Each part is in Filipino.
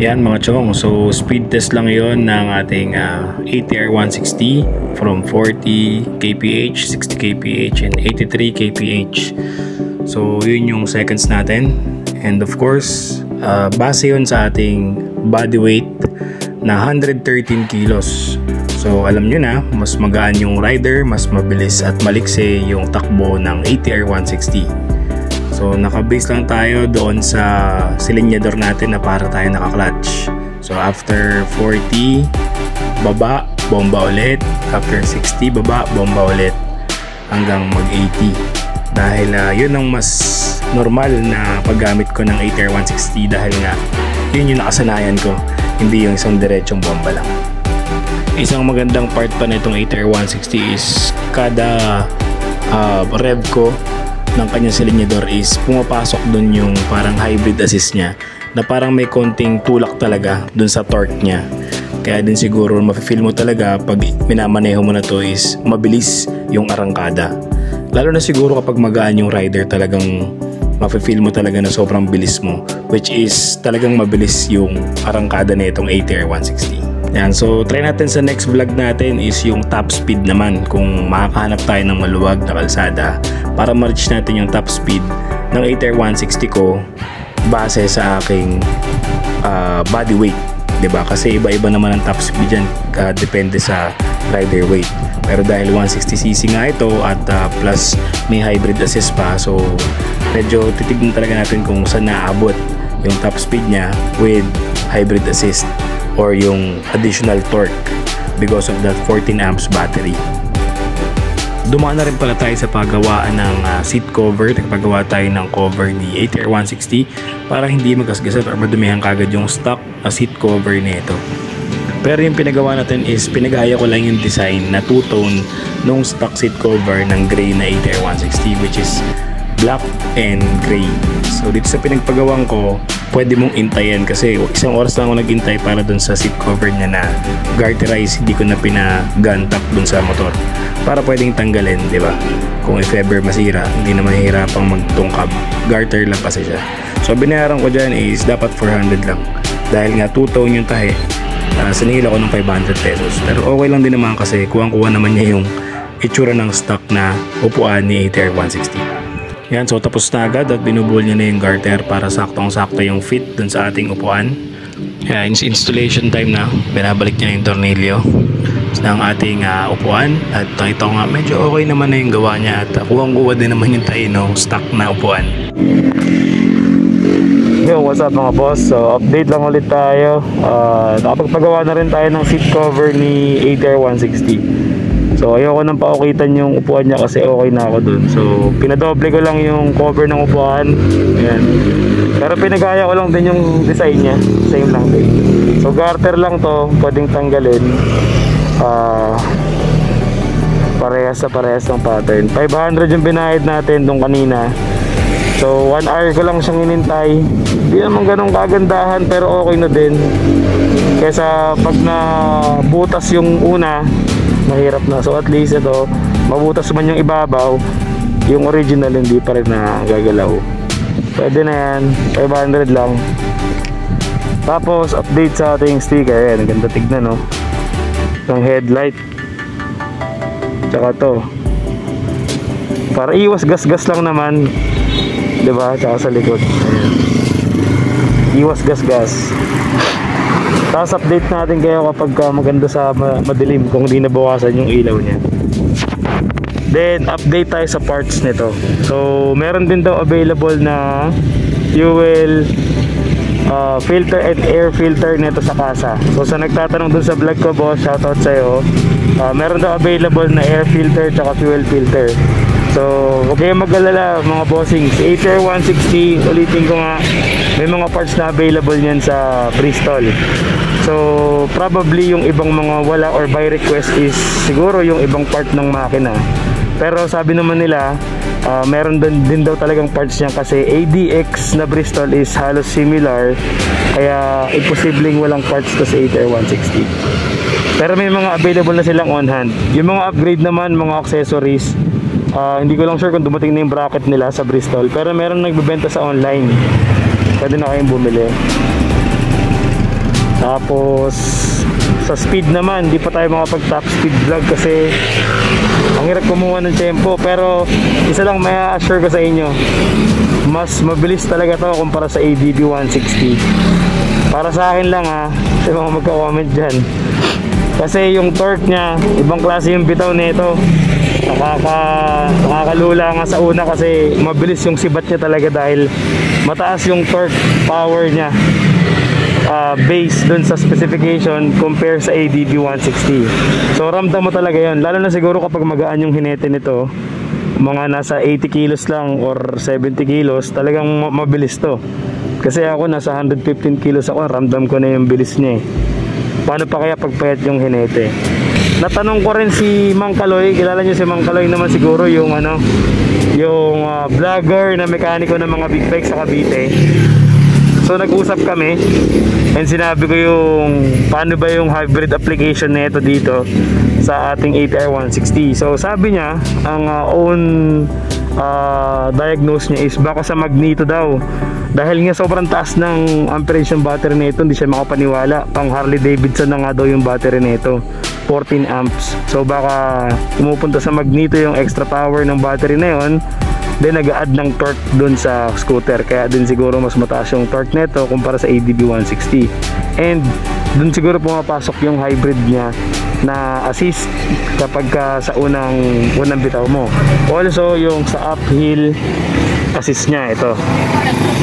Yan mga chong, so speed test lang yon ng ating ATR 160 from 40 kph, 60 kph, and 83 kph. So yun yung seconds natin, and of course base yun sa ating body weight na 113 kilos. So alam nyo na, mas magaan yung rider, mas mabilis at maliksi yung takbo ng ATR 160. So naka-base lang tayo doon sa silinyador natin na para tayo naka-clutch. So after 40, baba, bomba ulit. After 60, baba, bomba ulit. Hanggang mag-80. Dahil yun ang mas normal na paggamit ko ng ATR 160 dahil nga yun yung nakasanayan ko. Hindi yung isang diretsong bomba lang. Isang magandang part pa na itong ATR 160 is kada rev ko ng kanyang silinyador is pumapasok dun yung parang hybrid assist niya na parang may konting tulak talaga dun sa torque niya. Kaya din siguro mafe-feel mo talaga pag minamaneho mo na to is mabilis yung arangkada. Lalo na siguro kapag magaan yung rider, talagang mafe-feel mo talaga na sobrang bilis mo, which is talagang mabilis yung arangkada na itong ATR 160. Yan, so try natin sa next vlog natin is yung top speed naman, kung makakahanap tayo ng maluwag na kalsada para ma-reach natin yung top speed ng ATR 160 ko base sa aking body weight, diba? Kasi iba-iba naman ang top speed dyan, depende sa rider weight. Pero dahil 160cc nga ito at plus may hybrid assist pa, so medyo titignan talaga natin kung saan naabot yung top speed niya with hybrid assist or yung additional torque because of that 14 amps battery. Dumaan na rin pala tayo sa paggawaan ng seat cover. Nagpagawa tayo ng cover ni ATR 160 para hindi magasgasan or madumihan kagad yung stock seat cover nito. Pero yung pinagawa natin is pinagaya ko lang yung design na two-tone nung stock seat cover ng gray na ATR 160, which is black and gray. So dito sa pinagpagawang ko, pwede mong intayin kasi isang oras lang ako nag-intay para dun sa seat cover niya na garterize, hindi ko na pinagantak dun sa motor para pwedeng tanggalin, di ba? Kung if ever masira, hindi na mahihirapang magtungkab, garter lang kasi siya. So binayaran ko dyan is dapat 400 lang dahil nga two-tone yung tahe. Sinihil ako ng 500 pesos, pero okay lang din naman kasi kuwang-kuha naman niya yung itsura ng stock na upuan ni ATR 160. Yan, so tapos na agad at binubuhol niya na yung garter para saktong-sakto yung fit dun sa ating upuan. Yan, installation time na, binabalik niya na yung tornilyo ng ating upuan at ito nga medyo okay naman na yung gawa niya at kuwang-kuha din naman yung tayo stock na upuan. Yo, what's up mga boss? So update lang ulit tayo. Nakapagpagawa na rin tayo ng seat cover ni ATR 160. So ayoko nang paukitan yung upuan niya kasi okay na ako dun. So pinadoble ko lang yung cover ng upuan. Ayan. Pero pinagaya ko lang din yung design niya. Same lang din. So garter lang to, pwedeng tanggalin. Parehas ng pattern. 500 yung binayad natin dun kanina. So 1 hour ko lang siyang inintay. Hindi naman ganun kagandahan pero okay na din. Kesa pag nabutas yung una, mahirap na. So at least ito, mabutas man yung ibabaw, yung original hindi pa rin na gagalaw. Pwede na yan, 500 lang. Tapos update sa ating sticker. Ayan, ganda tignan no, ng headlight. Tsaka to, para iwas gas-gas lang naman, diba? Tsaka sa likod, ayan, iwas gas-gas. Tapos update natin kayo kapag maganda sa madilim, kung hindi nabawasan yung ilaw niya. Then update tayo sa parts nito. So meron din daw available na fuel filter and air filter nito sa kasa. So sa nagtatanong dun sa vlog ko boss, shoutout sa'yo. Meron daw available na air filter tsaka fuel filter. So huwag kayong mag-alala mga bossings. ATR 160, ulitin ko nga, may mga parts na available yan sa Bristol. So probably yung ibang mga wala or by request is siguro yung ibang part ng makina. Pero sabi naman nila, meron din daw talagang parts niya kasi ADX na Bristol is halos similar, kaya imposibleng walang parts to sa ATR 160. Pero may mga available na silang on hand. Yung mga upgrade naman, mga accessories, hindi ko lang sure kung dumating na yung bracket nila sa Bristol, pero meron nagbebenta sa online, pwede na kayong bumili. Tapos sa speed naman, di pa tayo makapag top speed vlog kasi ang hirap kumuha ng tempo. Pero isa lang may assure ko sa inyo, mas mabilis talaga to kumpara sa ADB 160. Para sa akin lang ha, sa mga magka-comment dyan, kasi yung torque nya, ibang klase yung bitaw nito. Nakakalula nga sa una kasi mabilis yung sibat nya talaga dahil mataas yung torque power nya, based dun sa specification compare sa ADB 160. So ramdam mo talaga yun, lalo na siguro kapag magaan yung hinete nito, mga nasa 80 kilos lang or 70 kilos, talagang mabilis to. Kasi ako nasa 115 kilos ako, ramdam ko na yung bilis niya eh. Paano pa kaya pagpayat yung hinete? Natanong ko rin si Mang Kaloy, kilala niyo si Mang Kaloy naman siguro, yung yung vlogger na mekaniko ng mga big bikes sa Cavite. So nag-usap kami and sinabi ko yung paano ba yung hybrid application nito dito sa ating ATR 160. So sabi niya, ang own diagnose niya is baka sa magneto daw. Dahil nga sobrang taas ng amperage ng battery nito, hindi siya makapaniwala. Pang Harley Davidson na nga daw yung battery nito, 14 amps. So baka pumupunta sa magneto yung extra power ng battery na yun, then nag-add ng torque dun sa scooter, kaya din siguro mas mataas yung torque nito kumpara sa ADB 160. And dun siguro pumapasok yung hybrid niya na assist kapag sa unang bitaw mo. Also yung sa uphill assist niya, ito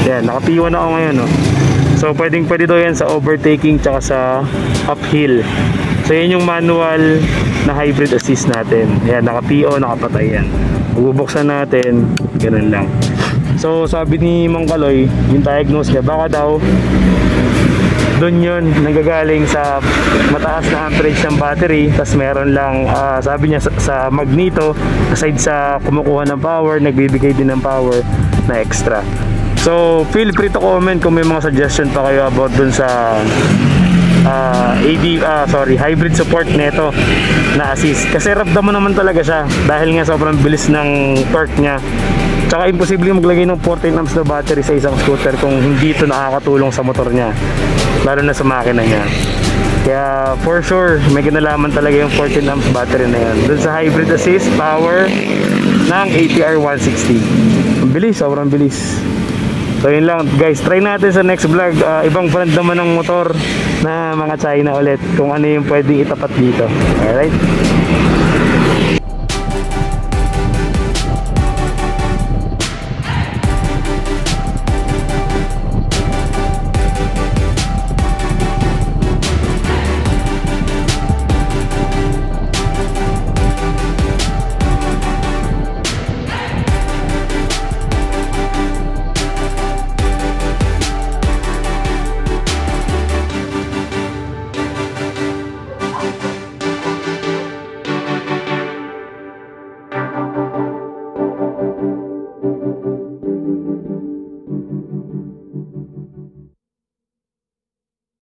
yan, naka-P1 ako ngayon no? So pwede daw yan sa overtaking tsaka sa uphill. So yan yung manual na hybrid assist natin. Yan, naka-PO, nakapatay yan. Bubuksan natin, ganun lang. So sabi ni Mang Kaloy, yung diagnose niya, baka daw doon yun nanggagaling sa mataas na amperage ng battery, tas meron lang sabi niya sa magneto, aside sa kumukuha ng power, nagbibigay din ng power na extra. So feel free to comment kung may mga suggestion pa kayo about dun sa hybrid support neto na assist, kasi ramdam mo naman talaga siya dahil nga sobrang bilis ng torque nya. Tsaka imposible maglagay ng 14 amps na battery sa isang scooter kung hindi ito nakakatulong sa motor nya, lalo na sa makina nya. Kaya for sure may kinalaman talaga yung 14 amps battery na yan dun sa hybrid assist power ng ATR 160. Ang bilis, sobrang bilis. So yun lang guys, try natin sa next vlog, ibang brand naman ng motor na mga China ulit, kung ano yung pwedeng itapat dito. Alright.